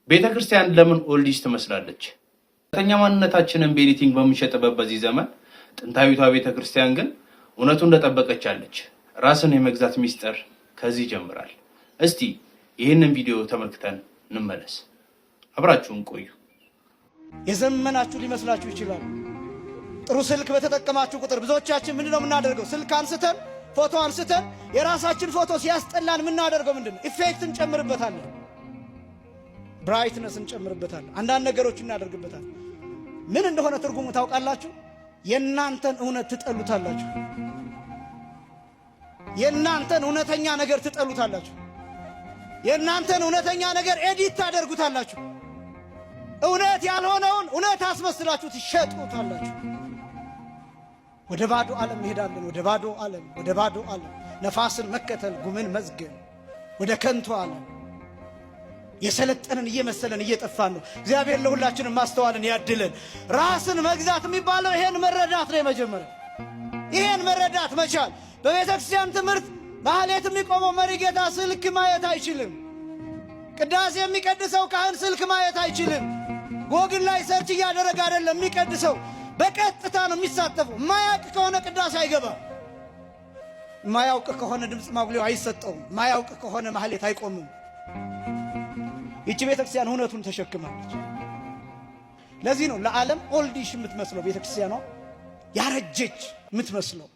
ቤተክርስቲያን ለምን ኦልዲስ ትመስላለች? ተኛ ማንነታችንን በኤዲቲንግ በሚሸጥበት በዚህ ዘመን ጥንታዊቷ ቤተክርስቲያን ግን እውነቱን እንደጠበቀች አለች። ራስን የመግዛት ሚስጥር ከዚህ ይጀምራል። እስቲ ይህንን ቪዲዮ ተመልክተን እንመለስ። አብራችሁን ቆዩ። የዘመናችሁ ሊመስላችሁ ይችላል። ጥሩ ስልክ በተጠቀማችሁ ቁጥር ብዙዎቻችን ምንድነው የምናደርገው? ስልክ አንስተን ፎቶ አንስተን የራሳችን ፎቶ ሲያስጠላን የምናደርገው ምንድነው? ኢፌክት እንጨምርበታለን፣ ብራይትነስ እንጨምርበታለን፣ አንዳንድ ነገሮች እናደርግበታለን። ምን እንደሆነ ትርጉሙ ታውቃላችሁ? የእናንተን እውነት ትጠሉታላችሁ። የእናንተን እውነተኛ ነገር ትጠሉታላችሁ። የእናንተን እውነተኛ ነገር ኤዲት ታደርጉታላችሁ። እውነት ያልሆነውን እውነት አስመስላችሁ ትሸጡታላችሁ። ወደ ባዶ ዓለም እንሄዳለን። ወደ ባዶ ዓለም፣ ወደ ባዶ ዓለም፣ ነፋስን መከተል፣ ጉምን መዝገን፣ ወደ ከንቱ ዓለም የሰለጠንን እየመሰለን እየጠፋን ነው። እግዚአብሔር ለሁላችንም ማስተዋልን ያድለን። ራስን መግዛት የሚባለው ይሄን መረዳት ነው። የመጀመሪያ ይሄን መረዳት መቻል። በቤተ ክርስቲያን ትምህርት ማህሌት የሚቆመው መሪ ጌታ ስልክ ማየት አይችልም። ቅዳሴ የሚቀድሰው ካህን ስልክ ማየት አይችልም። ጎግል ላይ ሰርች እያደረገ አይደለም የሚቀድሰው፣ በቀጥታ ነው የሚሳተፈው። የማያውቅ ከሆነ ቅዳሴ አይገባም። የማያውቅ ከሆነ ድምፅ ማጉሊያው አይሰጠውም። የማያውቅ ከሆነ ማህሌት አይቆምም። ይቺ ቤተክርስቲያን እውነቱን ተሸክማለች። ለዚህ ነው ለዓለም ኦልዲሽ የምትመስለው ቤተክርስቲያኗ፣ ያረጀች የምትመስለው።